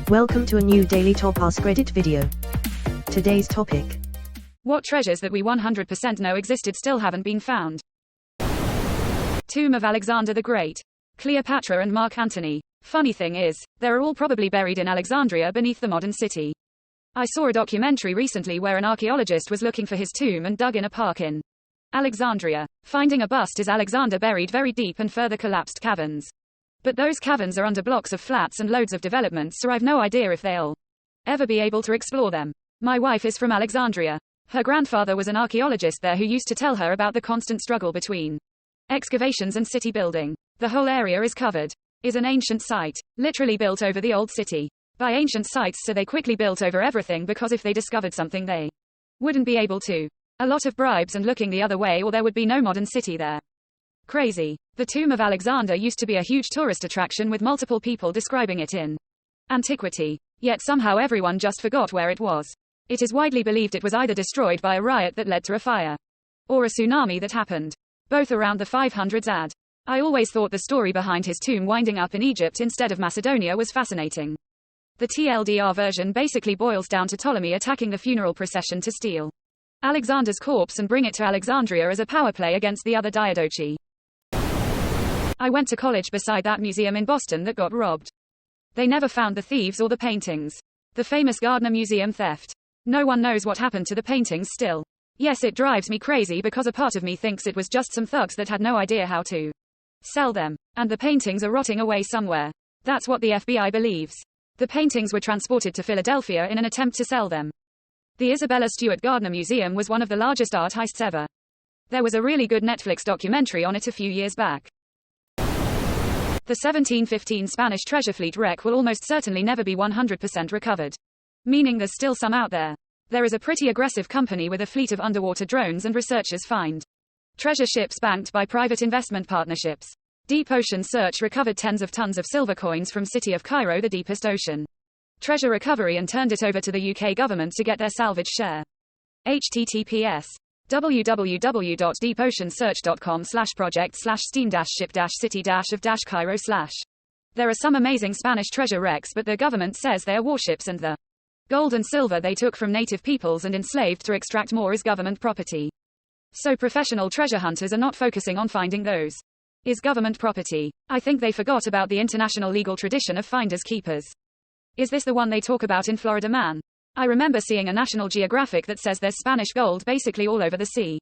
Welcome to a new daily top Askreddit video. Today's topic: what treasures that we 100% know existed still haven't been found? Tomb of Alexander the Great, Cleopatra and Mark Antony. Funny thing is, they're all probably buried in Alexandria beneath the modern city. I saw a documentary recently where an archaeologist was looking for his tomb and dug in a park in Alexandria. Finding a bust is Alexander buried very deep and further collapsed caverns. But those caverns are under blocks of flats and loads of developments, so I've no idea if they'll ever be able to explore them. My wife is from Alexandria. Her grandfather was an archaeologist there who used to tell her about the constant struggle between excavations and city building. The whole area is an ancient site, literally built over the old city. By ancient sites, so they quickly built over everything, because if they discovered something they wouldn't be able to. A lot of bribes and looking the other way, or there would be no modern city there. Crazy. The Tomb of Alexander used to be a huge tourist attraction with multiple people describing it in antiquity. Yet somehow everyone just forgot where it was. It is widely believed it was either destroyed by a riot that led to a fire, or a tsunami that happened, both around the 500s AD. I always thought the story behind his tomb winding up in Egypt instead of Macedonia was fascinating. The TLDR version basically boils down to Ptolemy attacking the funeral procession to steal Alexander's corpse and bring it to Alexandria as a power play against the other Diadochi. I went to college beside that museum in Boston that got robbed. They never found the thieves or the paintings. The famous Gardner Museum theft. No one knows what happened to the paintings still. Yes, it drives me crazy because a part of me thinks it was just some thugs that had no idea how to sell them. And the paintings are rotting away somewhere. That's what the FBI believes. The paintings were transported to Philadelphia in an attempt to sell them. The Isabella Stewart Gardner Museum was one of the largest art heists ever. There was a really good Netflix documentary on it a few years back. The 1715 Spanish treasure fleet wreck will almost certainly never be 100% recovered. Meaning there's still some out there. There is a pretty aggressive company with a fleet of underwater drones, and researchers find treasure ships banked by private investment partnerships. Deep Ocean Search recovered tens of tons of silver coins from city of Cairo, the deepest ocean treasure recovery, and turned it over to the UK government to get their salvage share. https www.deepoceansearch.com/project/steam-ship-city-of-Cairo/. There are some amazing Spanish treasure wrecks, but the government says they are warships, and the gold and silver they took from native peoples and enslaved to extract more is government property. So professional treasure hunters are not focusing on finding those is government property. I think they forgot about the international legal tradition of finders keepers. Is this the one they talk about in Florida Man? I remember seeing a National Geographic that says there's Spanish gold basically all over the sea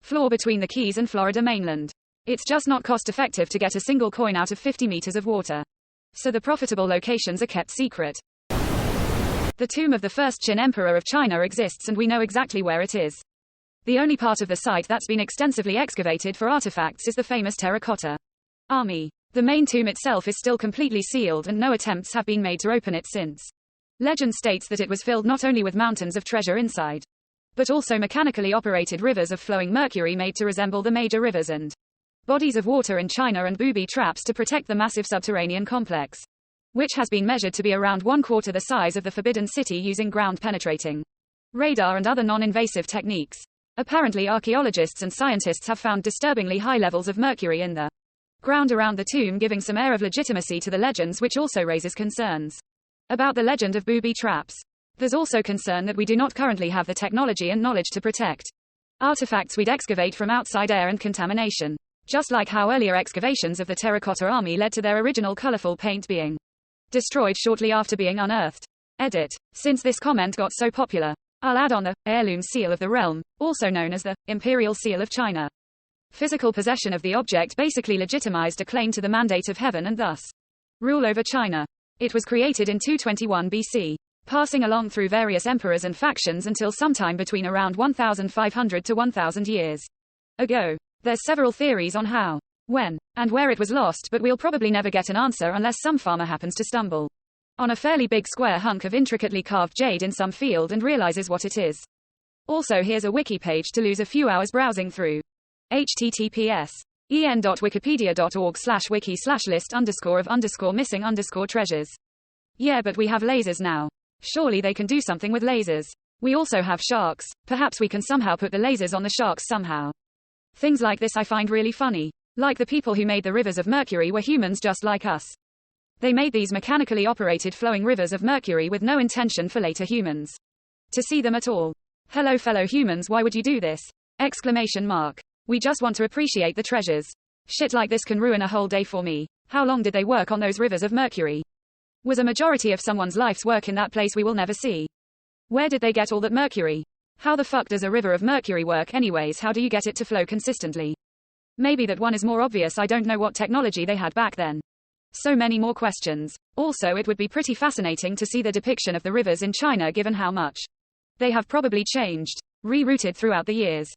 floor between the Keys and Florida mainland. It's just not cost effective to get a single coin out of 50 meters of water. So the profitable locations are kept secret. The tomb of the first Qin emperor of China exists, and we know exactly where it is. The only part of the site that's been extensively excavated for artifacts is the famous terracotta army. The main tomb itself is still completely sealed, and no attempts have been made to open it since. Legend states that it was filled not only with mountains of treasure inside, but also mechanically operated rivers of flowing mercury made to resemble the major rivers and bodies of water in China, and booby traps to protect the massive subterranean complex, which has been measured to be around 1/4 the size of the Forbidden City using ground-penetrating radar and other non-invasive techniques. Apparently archaeologists and scientists have found disturbingly high levels of mercury in the ground around the tomb, giving some air of legitimacy to the legends, which also raises concerns about the legend of booby traps. There's also concern that we do not currently have the technology and knowledge to protect artifacts we'd excavate from outside air and contamination. Just like how earlier excavations of the terracotta army led to their original colorful paint being destroyed shortly after being unearthed. Edit. Since this comment got so popular, I'll add on the heirloom seal of the realm, also known as the Imperial Seal of China. Physical possession of the object basically legitimized a claim to the mandate of heaven and thus rule over China. It was created in 221 BC, passing along through various emperors and factions until sometime between around 1500 to 1000 years ago. There's several theories on how, when, and where it was lost, but we'll probably never get an answer unless some farmer happens to stumble on a fairly big square hunk of intricately carved jade in some field and realizes what it is. Also, here's a wiki page to lose a few hours browsing through. https en.wikipedia.org/wiki/list_of_missing_treasures. Yeah, but we have lasers now. Surely they can do something with lasers. We also have sharks. Perhaps we can somehow put the lasers on the sharks somehow. Things like this I find really funny. Like the people who made the rivers of mercury were humans just like us. They made these mechanically operated flowing rivers of mercury with no intention for later humans to see them at all. Hello fellow humans, why would you do this? Exclamation mark. We just want to appreciate the treasures. Shit like this can ruin a whole day for me. How long did they work on those rivers of mercury? Was a majority of someone's life's work in that place we will never see? Where did they get all that mercury? How the fuck does a river of mercury work anyways? How do you get it to flow consistently? Maybe that one is more obvious. I don't know what technology they had back then. So many more questions. Also, it would be pretty fascinating to see the depiction of the rivers in China given how much they have probably changed, rerouted throughout the years.